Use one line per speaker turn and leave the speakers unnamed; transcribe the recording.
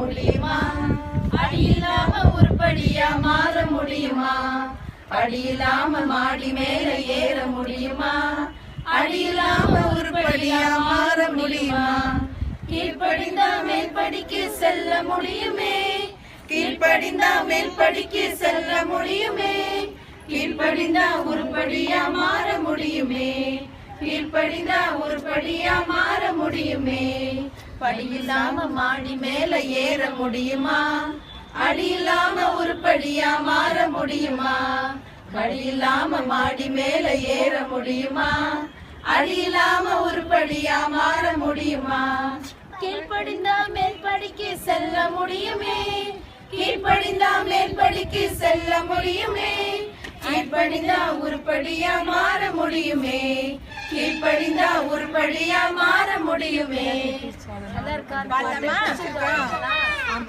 முடியுமா? அடி இல்லாம உருப்படியா மாற முடியுமா? அடி இல்லாம மாடி மேல ஏற முடியுமா? அடி இல்லாம உருப்படியா மாற முடியுமா? கீழ்ப்படிந்தா மேல்படிக்கு செல்ல முடியுமே, கீழ்ப்படிந்தா மேல்படிக்கு செல்ல முடியுமே, கீழ்ப்படிந்தா உருப்படியா மாற முடியுமே, கீழ்ப்படிந்தா உருப்படியா மாற முடியுமே. படி இல்லாம மாடி மேல ஏற முடியுமா? அடி இல்லாம உருப்படியா மாற முடியுமா? படி இல்லாம மாடி மேல ஏற முடியுமா? அடி இல்லாம உருப்படியா மாற முடியுமா? கீழ்ப்படிந்தா மேல்படிக்கு செல்ல முடியுமே, கீழ்ப்படிந்தா மேல்படிக்கு செல்ல முடியுமே, கீழ்ப்படிந்தா உருப்படியா மாற முடியுமே, கீழ்ப்படிந்தா உருப்படியா மாற முடியுமே.